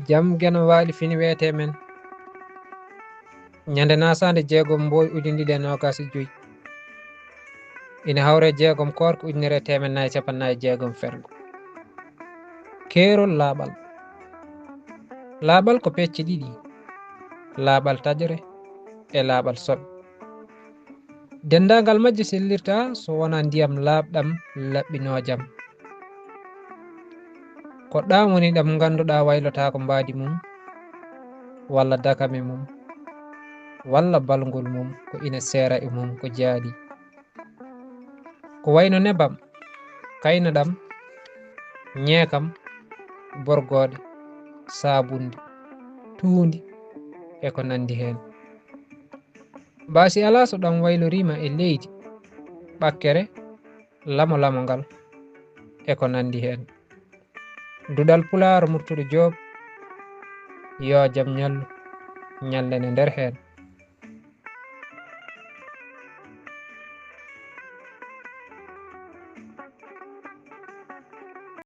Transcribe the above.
jam geno waali fini wiyete men ñande nasande 6 mboy ujunde ɗiɗi e nogas e joyi ina hawre 6 korko ujunere temen nayyi capannayyi jeegom fergo. Keerol laaɓal. Laaɓal ko pecce ɗiɗi, laaɓal tajre e laaɓal soɓe. Dendagal majje sellirta so wona ndiyam laaɓɗam laɓɓinojam. Ko ɗam woni ɗam ganduɗa waylotako mbadi mum walla dakame mum walla balngol mum ko ina seera e mum ko jaaɗi. Ko wayno nebam, kaynaɗam, ñeekam, borgode, sabunde, tuundi e ko nandi hen. Baasi ala so ɗam waylorima e leydi, ɓakkere, lamo-lamongal e ko nandi hen. Duɗal Pulaar murtuɗo Joob yo jaam ñallu ñallene nder hen.